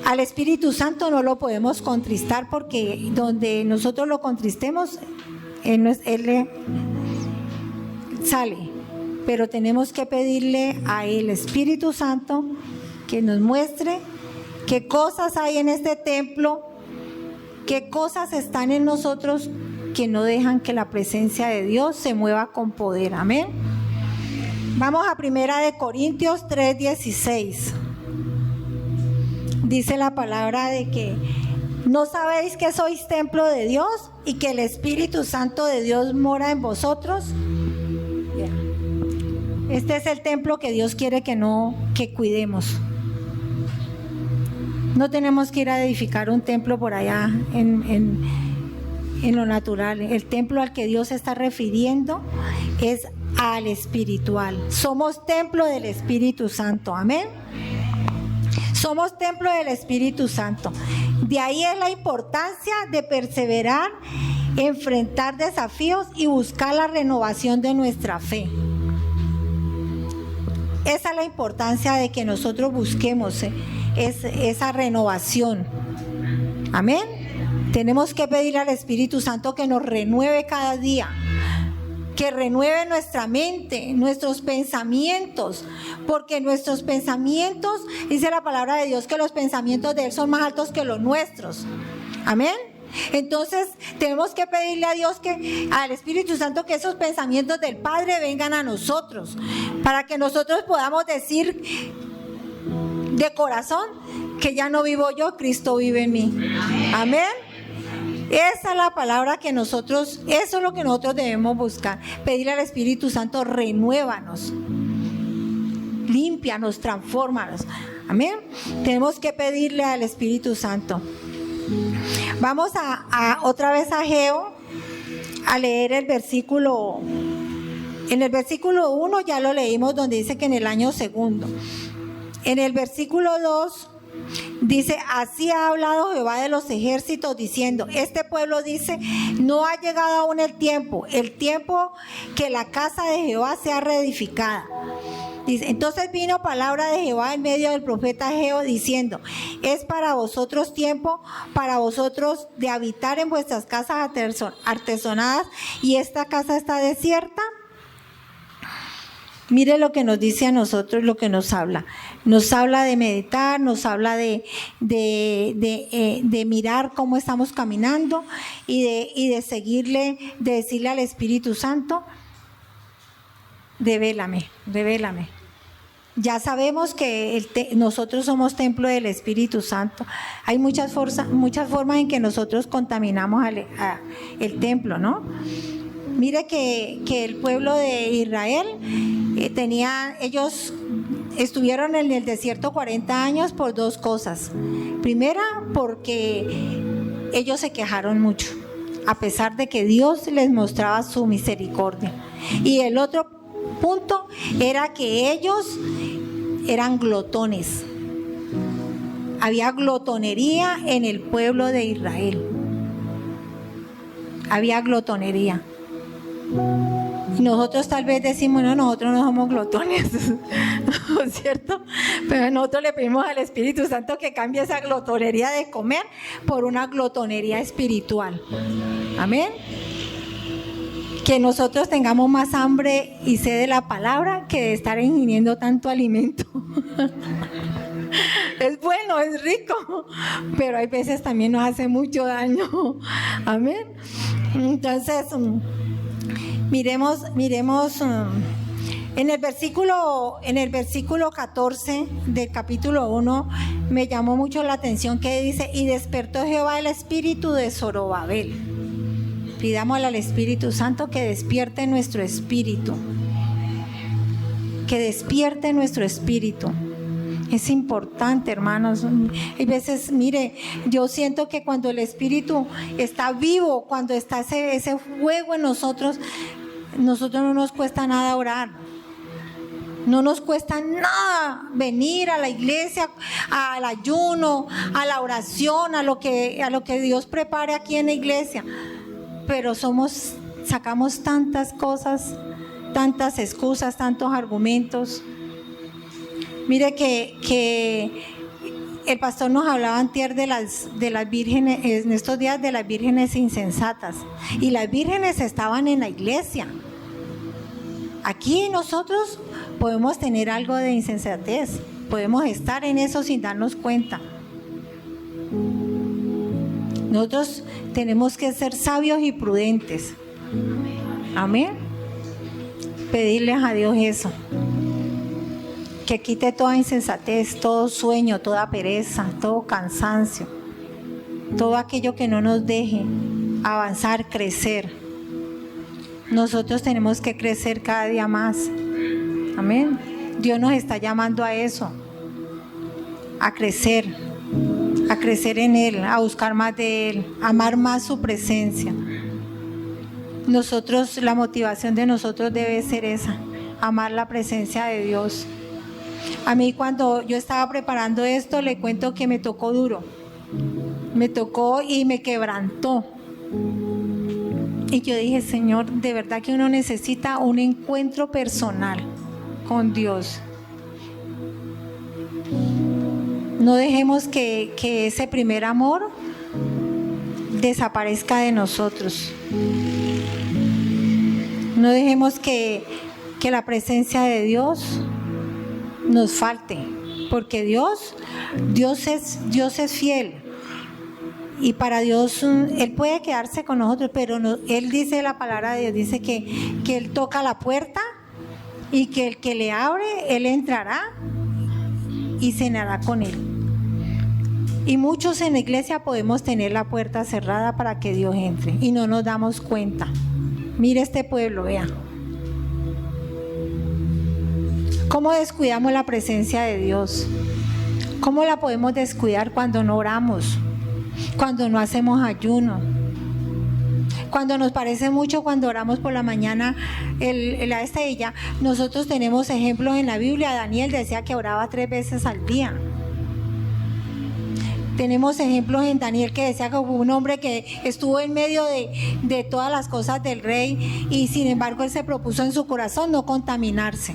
Al Espíritu Santo no lo podemos contristar, porque donde nosotros lo contristemos, Él sale. Pero tenemos que pedirle a Él, Espíritu Santo, que nos muestre qué cosas hay en este templo, qué cosas están en nosotros que no dejan que la presencia de Dios se mueva con poder. Amén. Vamos a 1 Corintios 3:16. dice la palabra de que ¿no sabéis que sois templo de Dios y que el Espíritu Santo de Dios mora en vosotros? Este es el templo que Dios quiere que cuidemos. No tenemos que ir a edificar un templo por allá en lo natural. El templo al que Dios se está refiriendo es al espiritual. Somos templo del Espíritu Santo. Amén. Somos templo del Espíritu Santo. De ahí es la importancia de perseverar, enfrentar desafíos y buscar la renovación de nuestra fe. Esa es la importancia de que nosotros busquemos esa renovación. Amén. Tenemos que pedir al Espíritu Santo que nos renueve cada día, que renueve nuestra mente, nuestros pensamientos, porque nuestros pensamientos, dice la palabra de Dios, que los pensamientos de Él son más altos que los nuestros. Amén. Entonces tenemos que pedirle a Dios, al Espíritu Santo, que esos pensamientos del Padre vengan a nosotros, para que nosotros podamos decir de corazón que ya no vivo yo, Cristo vive en mí. Amén. Esa es la palabra que nosotros, eso es lo que nosotros debemos buscar. Pedirle al Espíritu Santo, renuévanos, límpianos, transfórmanos. Amén. Tenemos que pedirle al Espíritu Santo. Vamos otra vez a Ageo a leer el versículo. En el versículo 1 ya lo leímos, donde dice que en el año segundo. En el versículo 2 dice: así ha hablado Jehová de los ejércitos diciendo, este pueblo dice, no ha llegado aún el tiempo que la casa de Jehová sea reedificada. Dice, entonces vino palabra de Jehová en medio del profeta Ageo diciendo, es para vosotros tiempo, para vosotros de habitar en vuestras casas artesonadas, y esta casa está desierta. Mire lo que nos dice a nosotros, lo que nos habla. Nos habla de meditar, nos habla de mirar cómo estamos caminando y de seguirle, de decirle al Espíritu Santo, revélame. Ya sabemos que nosotros somos templo del Espíritu Santo. Hay muchas formas en que nosotros contaminamos el templo, ¿no? Mire que el pueblo de Israel ellos estuvieron en el desierto 40 años por dos cosas. Primera, porque ellos se quejaron mucho, a pesar de que Dios les mostraba su misericordia. Y el otro punto era que ellos eran glotones. Había glotonería en el pueblo de Israel. Había glotonería. Y nosotros tal vez decimos, no, nosotros no somos glotones, ¿no es cierto? Pero nosotros le pedimos al Espíritu Santo que cambie esa glotonería de comer por una glotonería espiritual. Amén. Que nosotros tengamos más hambre y sed de la palabra que de estar ingiriendo tanto alimento. Es bueno, es rico, pero hay veces también nos hace mucho daño. Amén. Entonces, miremos en el versículo 14 del capítulo 1 me llamó mucho la atención que dice, y despertó Jehová el espíritu de Zorobabel. Pidámosle al Espíritu Santo que despierte nuestro espíritu. Que despierte nuestro espíritu. Es importante, hermanos. Hay veces, mire, yo siento que cuando el espíritu está vivo, cuando está ese fuego en nosotros no nos cuesta nada orar. No nos cuesta nada venir a la iglesia, al ayuno, a la oración, a lo que Dios prepare aquí en la iglesia. Pero sacamos tantas cosas, tantas excusas, tantos argumentos. Mire que el pastor nos hablaba antier de las vírgenes, en estos días, de las vírgenes insensatas. Y las vírgenes estaban en la iglesia. Aquí nosotros podemos tener algo de insensatez, podemos estar en eso sin darnos cuenta. Nosotros tenemos que ser sabios y prudentes. Amén. Pedirles a Dios eso. que quite toda insensatez, todo sueño, toda pereza, todo cansancio, todo aquello que no nos deje avanzar, crecer. Nosotros tenemos que crecer cada día más. Amén. Dios nos está llamando a eso, a crecer en Él, a buscar más de Él, a amar más su presencia. La motivación de nosotros debe ser esa, amar la presencia de Dios. A mí, cuando yo estaba preparando esto, le cuento que me tocó duro. Me tocó y me quebrantó. Y yo dije, Señor, de verdad que uno necesita un encuentro personal con Dios. No dejemos que ese primer amor desaparezca de nosotros. No dejemos que la presencia de Dios nos falte, porque Dios es fiel. Y para Dios, Él puede quedarse con nosotros, pero no, Él dice, la palabra de Dios dice que Él toca la puerta y que el que le abre, Él entrará y cenará con Él. Y muchos en la iglesia podemos tener la puerta cerrada para que Dios entre y no nos damos cuenta. Mire este pueblo, vea. ¿Cómo descuidamos la presencia de Dios? ¿Cómo la podemos descuidar cuando no oramos? Cuando no hacemos ayuno, cuando nos parece mucho cuando oramos por la mañana la estrella. Nosotros tenemos ejemplos en la Biblia. Daniel decía que oraba 3 veces al día. Tenemos ejemplos en Daniel que decía que hubo un hombre que estuvo en medio de todas las cosas del rey y sin embargo él se propuso en su corazón no contaminarse.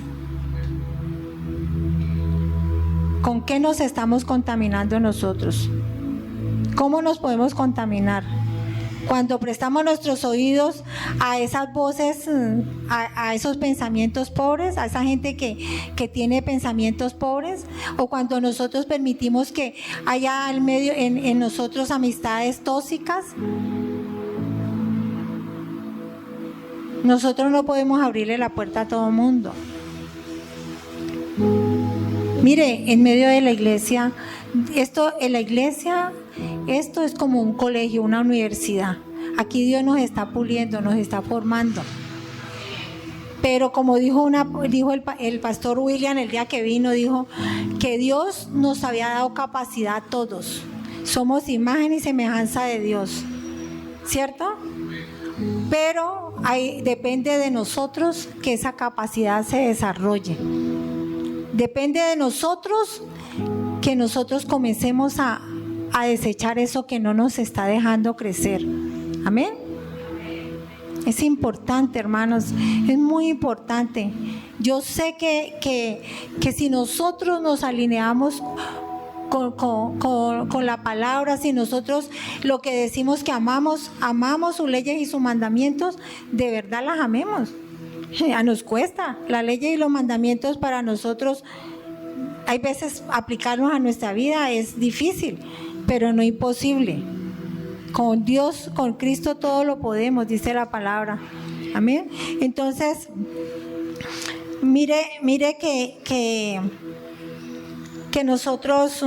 ¿Con qué nos estamos contaminando nosotros? ¿Cómo nos podemos contaminar? Cuando prestamos nuestros oídos a esas voces, a esos pensamientos pobres, a esa gente que tiene pensamientos pobres, o cuando nosotros permitimos que haya en nosotros amistades tóxicas. Nosotros no podemos abrirle la puerta a todo mundo. Mire, en medio de la iglesia, esto es como un colegio, una universidad. Aquí Dios nos está puliendo, nos está formando. Pero como dijo el pastor William el día que vino, dijo que Dios nos había dado capacidad a todos. Somos imagen y semejanza de Dios, ¿cierto? Pero depende de nosotros que esa capacidad se desarrolle. Depende de nosotros que nosotros comencemos a desechar eso que no nos está dejando crecer. Amén. Es importante, hermanos, es muy importante. Yo sé que si nosotros nos alineamos con la palabra, si nosotros lo que decimos que amamos sus leyes y sus mandamientos, de verdad las amemos. Ya nos cuesta. Las leyes y los mandamientos para nosotros, hay veces aplicarlos a nuestra vida es difícil, pero no imposible. Con Dios, con Cristo todo lo podemos, dice la palabra. Amén. Entonces, mire que nosotros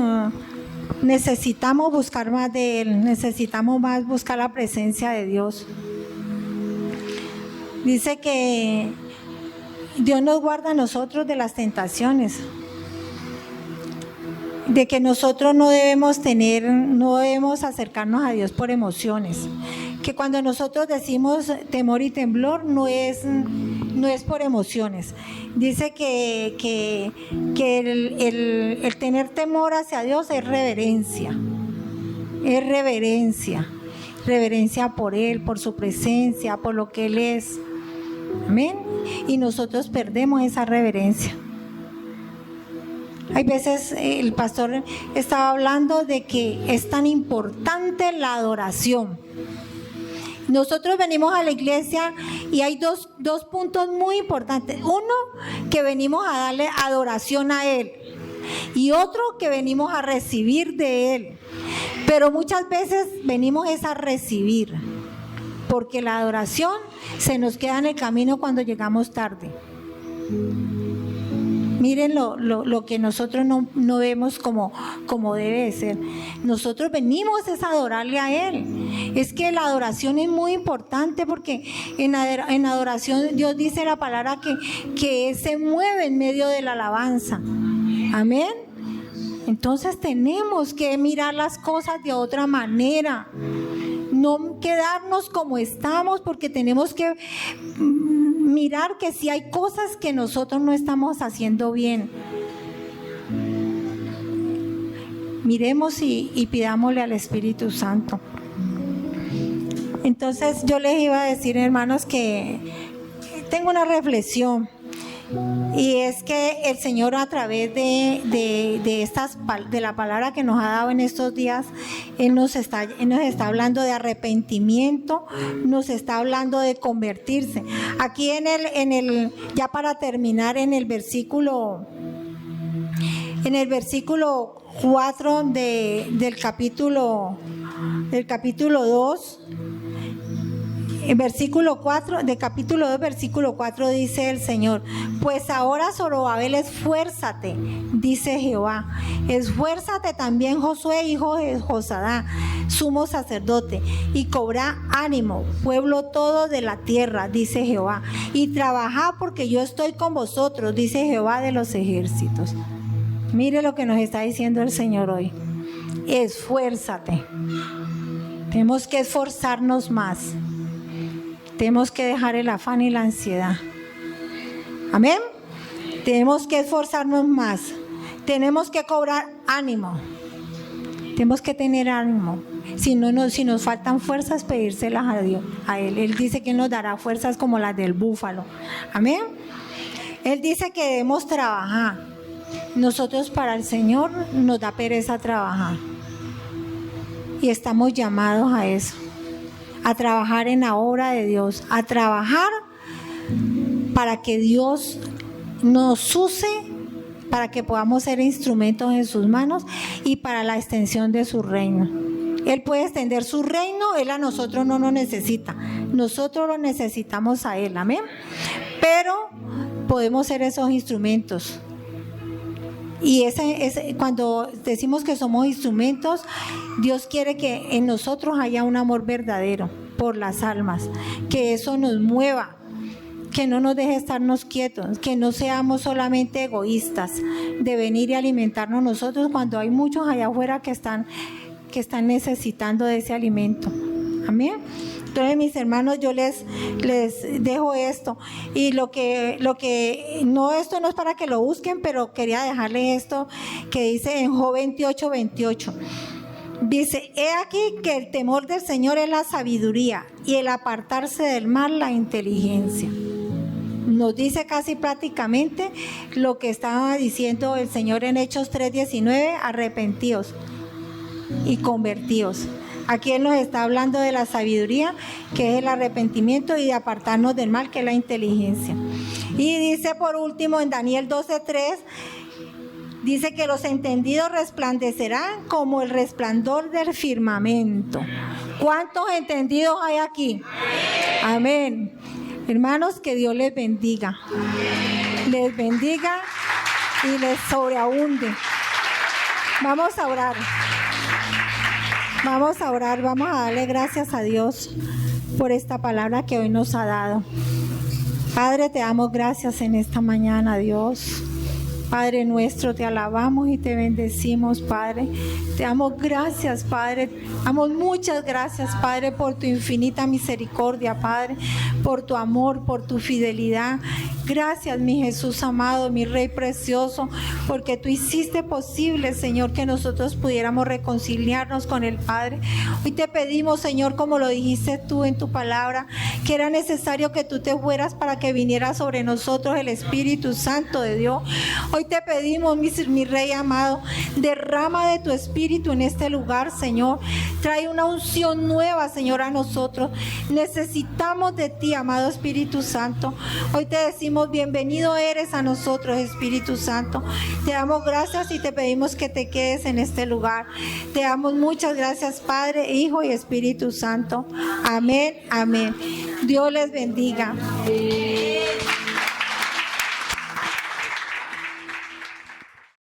necesitamos buscar más de Él, necesitamos más buscar la presencia de Dios. Dice que Dios nos guarda a nosotros de las tentaciones, de que nosotros no debemos acercarnos a Dios por emociones, que cuando nosotros decimos temor y temblor no es por emociones. Dice que el tener temor hacia Dios es reverencia por Él, por su presencia, por lo que Él es. Amén. Y nosotros perdemos esa reverencia. Hay veces el pastor estaba hablando de que es tan importante la adoración. Nosotros venimos a la iglesia y hay dos puntos muy importantes. Uno, que venimos a darle adoración a Él, y otro, que venimos a recibir de Él. Pero muchas veces venimos a recibir, porque la adoración se nos queda en el camino cuando llegamos tarde. Miren lo que nosotros no vemos como debe ser. Nosotros venimos es a adorarle a Él. Es que la adoración es muy importante, porque en adoración Dios dice la palabra que se mueve en medio de la alabanza. Amén. Entonces tenemos que mirar las cosas de otra manera. No quedarnos como estamos, porque tenemos que mirar que si hay cosas que nosotros no estamos haciendo bien. Miremos y pidámosle al Espíritu Santo. Entonces yo les iba a decir, hermanos, que tengo una reflexión. Y es que el Señor, a través de la palabra que nos ha dado en estos días, Él nos está hablando de arrepentimiento, nos está hablando de convertirse. Aquí ya para terminar, en el versículo 4 del capítulo 2. En versículo 4, de capítulo 2, versículo 4, dice el Señor: pues ahora, Zorobabel, esfuérzate, dice Jehová. Esfuérzate también, Josué, hijo de Josadá, sumo sacerdote, y cobra ánimo, pueblo todo de la tierra, dice Jehová. Y trabajad, porque yo estoy con vosotros, dice Jehová de los ejércitos. Mire lo que nos está diciendo el Señor hoy. Esfuérzate. Tenemos que esforzarnos más. Tenemos que dejar el afán y la ansiedad. Amén. Tenemos que esforzarnos más. Tenemos que cobrar ánimo. Tenemos que tener ánimo. Si nos faltan fuerzas, pedírselas a Dios, a Él. Él dice que nos dará fuerzas como las del búfalo. Amén. Él dice que debemos trabajar. Nosotros, para el Señor, nos da pereza trabajar. Y estamos llamados a eso. A trabajar en la obra de Dios, a trabajar para que Dios nos use, para que podamos ser instrumentos en sus manos y para la extensión de su reino. Él puede extender su reino, Él a nosotros no nos necesita, nosotros lo necesitamos a Él, amén. Pero podemos ser esos instrumentos. Y cuando decimos que somos instrumentos, Dios quiere que en nosotros haya un amor verdadero por las almas, que eso nos mueva, que no nos deje estarnos quietos, que no seamos solamente egoístas de venir y alimentarnos nosotros, cuando hay muchos allá afuera que están necesitando de ese alimento. Amén. Entonces, mis hermanos, yo les dejo esto. Y esto no es para que lo busquen, pero quería dejarle esto que dice en Job 28:28. Dice: he aquí que el temor del Señor es la sabiduría, y el apartarse del mal la inteligencia. Nos dice casi prácticamente lo que estaba diciendo el Señor en Hechos 3:19: arrepentíos y convertíos. Aquí Él nos está hablando de la sabiduría, que es el arrepentimiento, y de apartarnos del mal, que es la inteligencia. Y dice por último en Daniel 12:3, dice que los entendidos resplandecerán como el resplandor del firmamento. ¿Cuántos entendidos hay aquí? Amén. Hermanos, que Dios les bendiga. Les bendiga y les sobreabunde. Vamos a orar. Vamos a orar, vamos a darle gracias a Dios por esta palabra que hoy nos ha dado. Padre, te damos gracias en esta mañana, Dios. Padre nuestro, te alabamos y te bendecimos, Padre. Te damos gracias, Padre. Damos muchas gracias, Padre, por tu infinita misericordia, Padre, por tu amor, por tu fidelidad. Gracias, mi Jesús amado, mi Rey precioso, porque tú hiciste posible, Señor, que nosotros pudiéramos reconciliarnos con el Padre. Hoy te pedimos, Señor, como lo dijiste tú en tu palabra, que era necesario que tú te fueras para que viniera sobre nosotros el Espíritu Santo de Dios. Hoy te pedimos, mi Rey amado, derrama de tu Espíritu en este lugar, Señor. Trae una unción nueva, Señor, a nosotros. Necesitamos de ti, amado Espíritu Santo. Hoy te decimos: bienvenido eres a nosotros, Espíritu Santo. Te damos gracias y te pedimos que te quedes en este lugar. Te damos muchas gracias, Padre, Hijo y Espíritu Santo. Amén, amén. Dios les bendiga.